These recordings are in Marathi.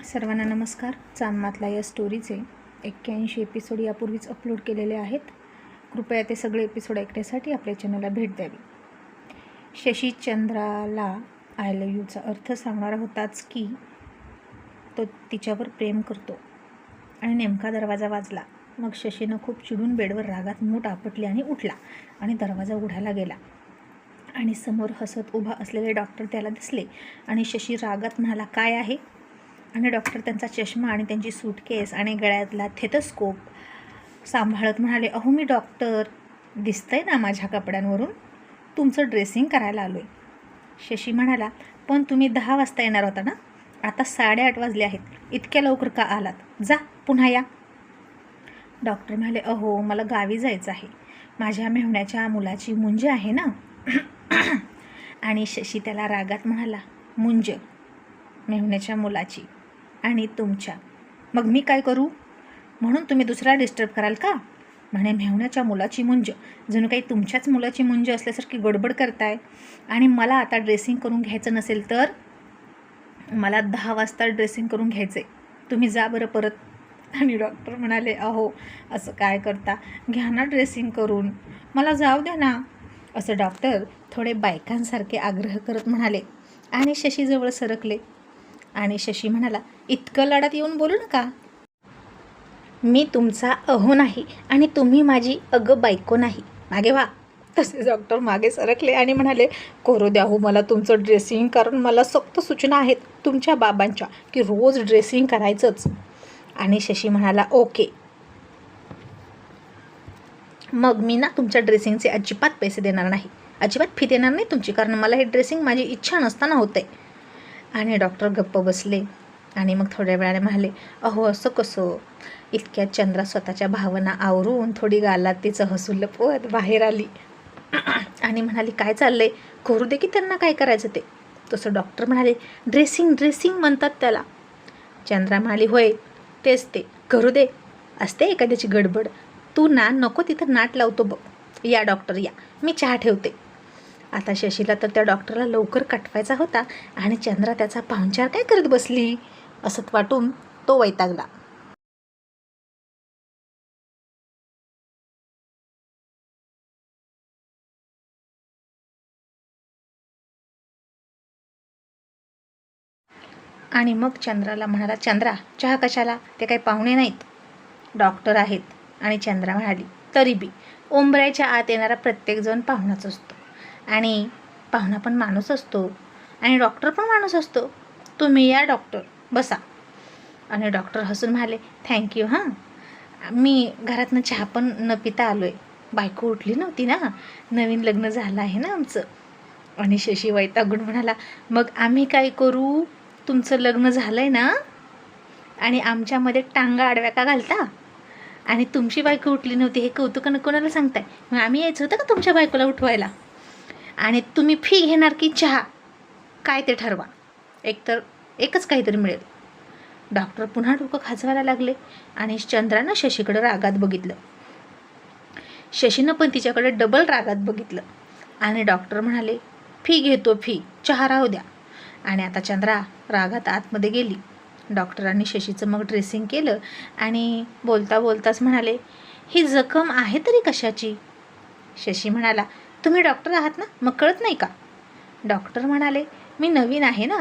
सर्वांना नमस्कार. चांदमातला या स्टोरीचे 81 एपिसोड यापूर्वीच अपलोड केलेले आहेत. कृपया ते सगळे एपिसोड ऐकण्यासाठी आपल्या चॅनलला भेट द्यावी. शशी चंद्राला आय लव्ह यूचा अर्थ सांगणारा होताच की तो तिच्यावर प्रेम करतो. आणि नेमका दरवाजा वाजला. मग शशीनं खूप चिडून बेडवर रागात मूठ आपटली आणि उठला आणि दरवाजा उघडायला गेला. आणि समोर हसत उभा असलेले डॉक्टर त्याला दिसले आणि शशी रागात म्हणाला, काय आहे? आणि डॉक्टर त्यांचा चष्मा आणि त्यांची सूटकेस आणि गळ्यातला थेटोस्कोप सांभाळत म्हणाले, अहो मी डॉक्टर, दिसतंय ना माझ्या कपड्यांवरून, तुमचं ड्रेसिंग करायला आलो आहे. शशी म्हणाला, पण तुम्ही 10 वाजता येणार होता ना, आता 8:30 वाजले आहेत, इतक्या लवकर का आलात? जा पुन्हा या. डॉक्टर म्हणाले, अहो मला गावी जायचं आहे, माझ्या मेहुण्याच्या मुलाची मुंज आहे ना. आणि शशी त्याला रागात म्हणाला, मुंज? मेहुण्याच्या मुलाची आणि तुमच्या, मग मी काय करू? म्हणून तुम्ही दुसरा डिस्टर्ब कराल का? म्हणे मेहुण्याच्या मुलाची मुंज, जणू काही तुमच्याच मुलाची मुंज असल्यासारखी गडबड करताय. आणि मला आता ड्रेसिंग करून घ्यायचं नसेल तर मला 10 वाजता ड्रेसिंग करून घ्यायचं आहे, तुम्ही जा बरं परत. आणि डॉक्टर म्हणाले, अहो असं काय करता, घ्या ना ड्रेसिंग करून, मला जाऊ द्या ना. असं डॉक्टर थोडे बायकांसारखे आग्रह करत म्हणाले आणि शशीजवळ सरकले. आणि शशी म्हणाला, इतकं लढत येऊन बोलू नका, मी तुमचा अहो नाही आणि तुम्ही माझी अगं बायको नाही, मागे व्हा. तसे डॉक्टर मागे सरकले आणि म्हणाले, करू द्या हो मला तुमचं ड्रेसिंग, कारण मला सक्त सूचना आहेत तुमच्या बाबांच्या की रोज ड्रेसिंग करायचंच. आणि शशी म्हणाला, ओके, मग मी ना तुमच्या ड्रेसिंगचे अजिबात पैसे देणार नाही, अजिबात फी देणार नाही तुमची, कारण मला हे ड्रेसिंग माझी इच्छा नसताना होतं आहे. आणि डॉक्टर गप्प बसले आणि मग थोड्या वेळाने म्हणाले, अहो असं कसं? इतक्यात चंद्रा स्वतःच्या भावना आवरून थोडी गालात तिचं हसू लपवत बाहेर आली आणि म्हणाली, काय चाललंय? करू दे की त्यांना काय करायचं ते. तसं डॉक्टर म्हणाले, ड्रेसिंग ड्रेसिंग म्हणतात त्याला. चंद्रा म्हणाली, होय तेच ते, करू दे, असते एखाद्याची गडबड. तू ना नको तिथं नाट लावतो बघ. या डॉक्टर या, मी चहा ठेवते. आता शशीला तर त्या डॉक्टरला लवकर कटवायचा होता आणि चंद्रा त्याचा पाहुणचार काय करत बसली असं वाटून तो वैतागला. आणि मग चंद्राला म्हणाला, चंद्रा चहा कशाला, ते काही पाहुणे नाहीत, डॉक्टर आहेत. आणि चंद्रा म्हणाली, तरी बी उंबऱ्याच्या आत येणारा प्रत्येकजण पाहुणाच असतो आणि पाहुणा पण माणूस असतो आणि डॉक्टर पण माणूस असतो. तुम्ही या डॉक्टर, बसा. आणि डॉक्टर हसून म्हणाले, थँक्यू हां, मी घरातनं चहा पण न पिता आलो आहे, बायको उठली नव्हती ना, नवीन लग्न झालं आहे ना आमचं. आणि शशी वैतागून म्हणाला, मग आम्ही काय करू? तुमचं लग्न झालं आहे ना, आणि आमच्यामध्ये टांगा आडव्या का घालता? आणि तुमची बायको उठली नव्हती हे कौतुकानं कोणाला सांगताय? मग आम्ही यायचं होतं का तुमच्या बायकोला उठवायला? आणि तुम्ही फी घेणार की चहा, काय ते ठरवा, एकतर एकच काहीतरी मिळेल. डॉक्टर पुन्हा डोकं खाजवायला लागले आणि चंद्रानं शशीकडे रागात बघितलं. शशीनं पण तिच्याकडे डबल रागात बघितलं. आणि डॉक्टर म्हणाले, फी घेतो, फी, चहा राहू द्या. आणि आता चंद्रा रागात आतमध्ये गेली. डॉक्टरांनी शशीचं मग ड्रेसिंग केलं आणि बोलता बोलताच म्हणाले, ही जखम आहे तरी कशाची? शशी म्हणाला, तुम्ही डॉक्टर आहात ना, मग कळत नाही का? डॉक्टर म्हणाले, मी नवीन आहे ना,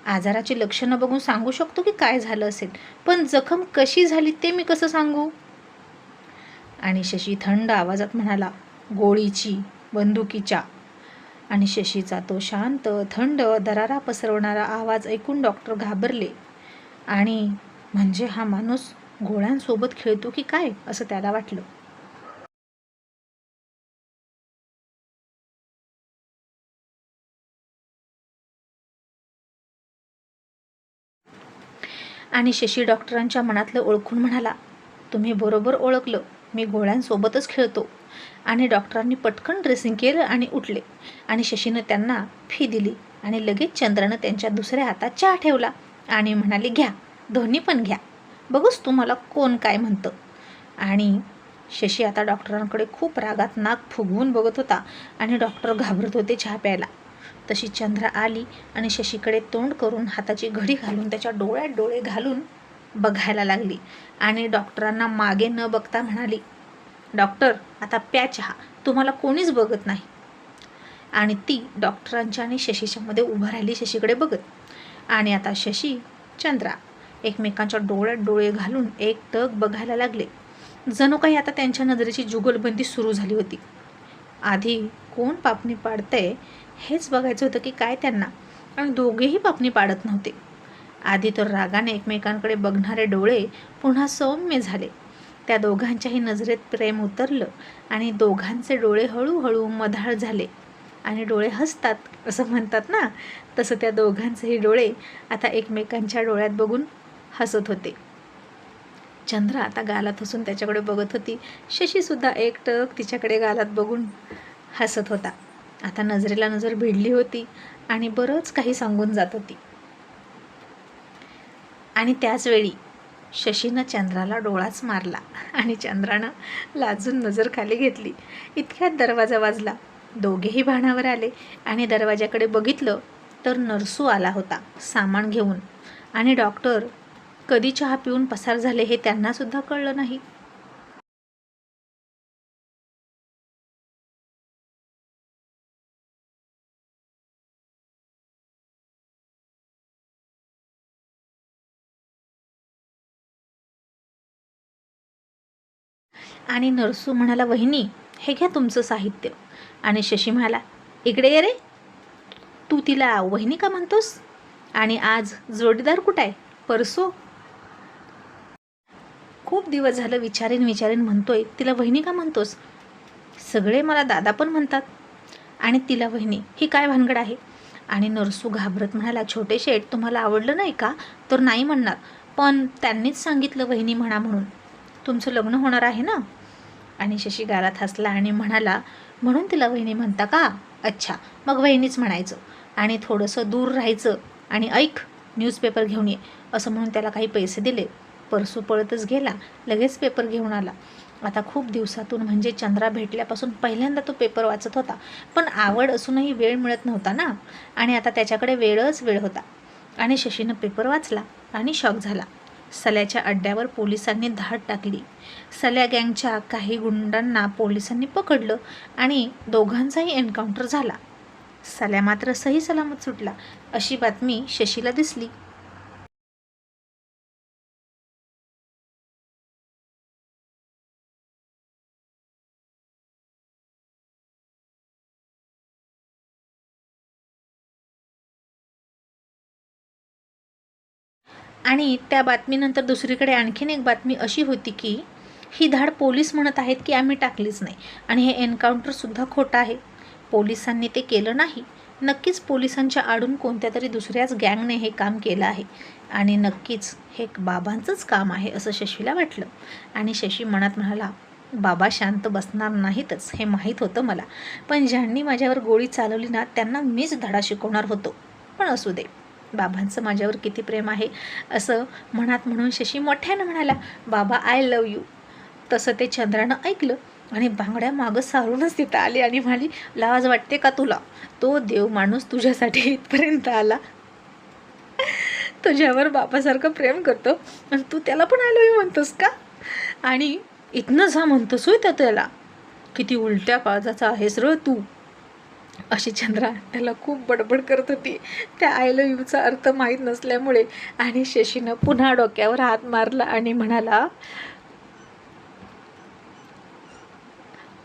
आजाराची लक्षणं बघून सांगू शकतो की काय झालं असेल, पण जखम कशी झाली ते मी कसं सांगू? आणि शशी थंड आवाजात म्हणाला, गोळीची, बंदुकीच्या. आणि शशीचा तो शांत, थंड, दरारा पसरवणारा आवाज ऐकून डॉक्टर घाबरले. आणि म्हणजे हा माणूस गोळ्यांसोबत खेळतो की काय असं त्याला वाटलं. आणि शशी डॉक्टरांच्या मनातलं ओळखून म्हणाला, तुम्ही बरोबर ओळखलं, मी गोळ्यांसोबतच खेळतो. आणि डॉक्टरांनी पटकन ड्रेसिंग केलं आणि उठले. आणि शशीनं त्यांना फी दिली आणि लगेच चंद्रानं त्यांच्या दुसऱ्या हातात चहा ठेवला आणि म्हणाले, घ्या, दोन्ही पण घ्या, बघूच तुम्हाला कोण काय म्हणतं. आणि शशी आता डॉक्टरांकडे खूप रागात नाक फुगवून बघत होता आणि डॉक्टर घाबरत होते चहा प्यायला. तशी चंद्रा आली आणि शशीकडे तोंड करून हाताची घडी घालून त्याच्या डोळ्यात डोळे घालून बघायला लागली आणि डॉक्टरांना मागे न बघता म्हणाली, डॉक्टर आता प्या चहा, तुम्हाला कोणीच बघत नाही. आणि ती डॉक्टरांच्या आणि शशीच्या मध्ये उभं राहिली शशीकडे बघत. आणि आता शशी चंद्रा एकमेकांच्या डोळ्यात डोळे घालून एकटक बघायला लागले. जणू काही आता त्यांच्या नजरेची जुगलबंदी सुरू झाली होती. आधी कोण पापणी पाडतंय हेच बघायचं होतं की काय त्यांना, आणि दोघेही पापणी पाडत नव्हते. आधी तर रागाने एकमेकांकडे बघणारे डोळे पुन्हा सौम्य झाले. त्या दोघांच्याही नजरेत प्रेम उतरलं आणि दोघांचे डोळे हळूहळू मधाळ झाले. आणि डोळे हसतात असं म्हणतात ना, तसं त्या दोघांचेही डोळे आता एकमेकांच्या डोळ्यात बघून हसत होते. चंद्रा आता गालात हसून त्याच्याकडे बघत होती. शशीसुद्धा एकटक तिच्याकडे गालात बघून हसत होता. आता नजरेला नजर भिडली होती आणि बरंच काही सांगून जात होती. आणि त्याचवेळी शशीनं चंद्राला डोळाच मारला आणि चंद्रानं लाजून नजर खाली घेतली. इतक्यात दरवाजा वाजला. दोघेही भानावर आले आणि दरवाजाकडे बघितलं तर नरसू आला होता सामान घेऊन. आणि डॉक्टर कधी चहा पिऊन पसार झाले हे त्यांनासुद्धा कळलं नाही. आणि नरसू म्हणाला, वहिनी हे घ्या तुमचं साहित्य. आणि शशी म्हणाला, इकडे ये रे, तू तिला वहिनी का म्हणतोस? आणि आज जोडीदार कुठं आहे? परसो खूप दिवस झालं विचारीन म्हणतोय, तिला वहिनी का म्हणतोस? सगळे मला दादा पण म्हणतात आणि तिला वहिनी, ही काय भानगड आहे? आणि नरसू घाबरत म्हणाला, छोटे शेठ तुम्हाला आवडलं नाही का तर नाही म्हणणार, पण त्यांनीच सांगितलं वहिनी म्हणा म्हणून. तुमचं लग्न होणार आहे ना? आणि शशी गालात हसला आणि म्हणाला, म्हणून तिला वहिनी म्हणता का? अच्छा, मग वहिनीच म्हणायचं आणि थोडंसं दूर राहायचं. आणि ऐक, न्यूजपेपर घेऊन ये असं म्हणून त्याला काही पैसे दिले. परसू पळतच गेला, लगेच पेपर घेऊन आला. आता खूप दिवसातून म्हणजे चंद्रा भेटल्यापासून पहिल्यांदा तो पेपर वाचत होता. पण आवड असूनही वेळ मिळत नव्हता ना, आणि आता त्याच्याकडे वेळच वेळ होता. आणि शशीनं पेपर वाचला आणि शॉक झाला. सल्याच्या अड्ड्यावर पोलिसांनी धाड टाकली. सल्या गँगच्या काही गुंडांना पोलिसांनी पकडलं आणि दोघांचाही एन्काउंटर झाला. सल्या मात्र सही सलामत सुटला अशी बातमी शशीला दिसली. आणि त्या बातमीनंतर दुसरीकडे आणखीन एक बातमी अशी होती की ही धाड पोलीस म्हणत आहेत की आम्ही टाकलीच नाही आणि हे एन्काउंटरसुद्धा खोटं आहे. पोलिसांनी ते केलं नाही. नक्कीच पोलिसांच्या आडून कोणत्या तरी दुसऱ्याच गँगने हे काम केलं आहे आणि नक्कीच हे बाबांचंच काम आहे असं शशीला वाटलं. आणि शशी मनात म्हणाला, बाबा शांत बसणार नाहीतच हे माहीत होतं मला, पण ज्यांनी माझ्यावर गोळी चालवली ना त्यांना मीच धडा शिकवणार होतो. पण असू दे, बाबांचं माझ्यावर किती प्रेम आहे असं मनात म्हणून शशी मोठ्यानं म्हणाला, बाबा आय लव्ह यू. तसं ते चंद्रानं ऐकलं आणि बांगड्या मागं सारूनच तिथं आली आणि म्हणाली, लाज वाटते का तुला? तो देव माणूस तुझ्यासाठी इथपर्यंत आला, तुझ्यावर बापासारखं प्रेम करतो आणि तू त्याला पण आय लव्ह यू म्हणतोस का? आणि इथनं जा म्हणतोस होय त्याला? किती उलट्या काळजाचा आहेस र तू. अशी चंद्रा त्याला खूप बडबड करत होती त्या आय लव्ह यूचा अर्थ माहीत नसल्यामुळे. आणि शशीनं पुन्हा डोक्यावर हात मारला आणि म्हणाला,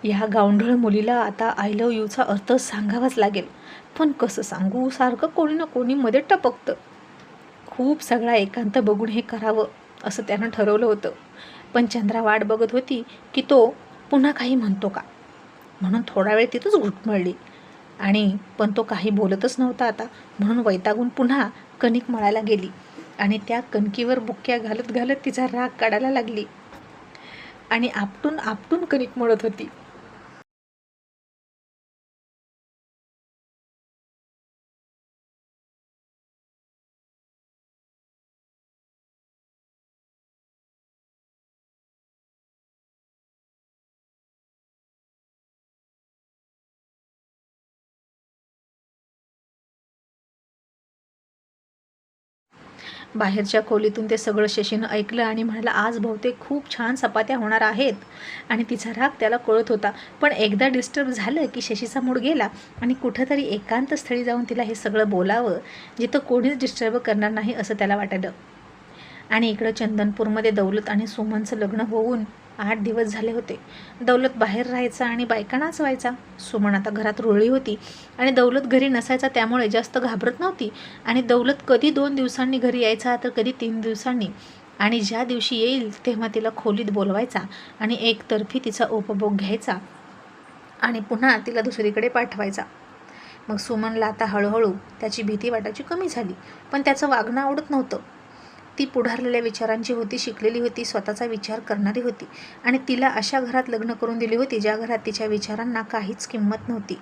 ह्या गावंढळ मुलीला आता आय लव्ह यूचा अर्थ सांगावाच लागेल, पण कसं सांगू, सारखं कोणी ना कोणी मध्ये टपकतं. खूप सगळा एकांत बघून हे करावं असं त्यानं ठरवलं होतं. पण चंद्रा वाट बघत होती की तो पुन्हा काही म्हणतो का, म्हणून थोडा वेळ तिथंच घुटमळली. आणि पण तो काही बोलतच नव्हता आता, म्हणून वैतागून पुन्हा कणिक मळायला गेली आणि त्या कणकीवर बुक्क्या घालत घालत तिचा राग काढायला लागली आणि आपटून आपटून कणिक मळत होती. बाहेरच्या खोलीतून ते सगळं शशीनं ऐकलं आणि म्हणाला, आज बहुतेक खूप छान चपात्या होणार आहेत. आणि तिचा राग त्याला कळत होता. पण एकदा डिस्टर्ब झालं की शशीचा मूड गेला आणि कुठंतरी एकांत स्थळी जाऊन तिला हे सगळं बोलावं, जिथं कोणीच डिस्टर्ब करणार नाही असं त्याला वाटलं. आणि इकडं चंदनपूरमध्ये दौलत आणि सुमनचं लग्न होऊन 8 दिवस झाले होते. दौलत बाहेर राहायचा आणि बायका नाचवायचा. सुमन आता घरात रुळली होती आणि दौलत घरी नसायचा, त्यामुळे जास्त घाबरत नव्हती. आणि दौलत कधी 2 दिवसांनी घरी यायचा तर कधी 3 दिवसांनी. आणि ज्या दिवशी येईल तेव्हा तिला खोलीत बोलवायचा आणि एकतर्फी तिचा उपभोग घ्यायचा आणि पुन्हा तिला दुसरीकडे पाठवायचा. मग सुमनला आता हळूहळू त्याची भीती वाटायची कमी झाली, पण त्याचं वागणं आवडत नव्हतं. ती पुढारलेल्या विचारांची होती, शिकलेली होती, स्वतःचा विचार करणारी होती आणि तिला अशा घरात लग्न करून दिली होती ज्या घरात तिच्या विचारांना काहीच किंमत नव्हती.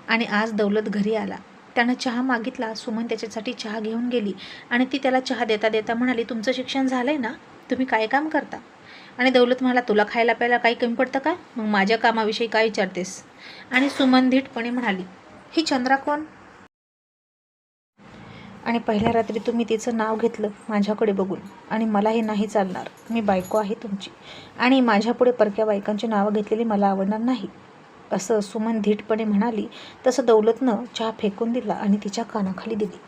आणि आज दौलत घरी आला. त्यानं चहा मागितला. सुमन त्याच्यासाठी चहा घेऊन गेली आणि ती त्याला चहा देता देता म्हणाली, तुमचं शिक्षण झालंय ना, तुम्ही काय काम करता? आणि दौलत म्हणाला, तुला खायला प्यायला काही कमी पडतं का? मग माझ्या कामाविषयी काय विचारतेस? आणि सुमन धीटपणे म्हणाली, ही चंद्रा कोण? आणि पहिल्या रात्री तुम्ही तिचं नाव घेतलं माझ्याकडे बघून, आणि मला हे नाही चालणार. मी बायको आहे तुमची आणि माझ्यापुढे परक्या बायकांची नावं घेतलेली मला आवडणार नाही, असं सुमन धीटपणे म्हणाली. तसं दौलतनं चहा फेकून दिला आणि तिच्या कानाखाली दिली.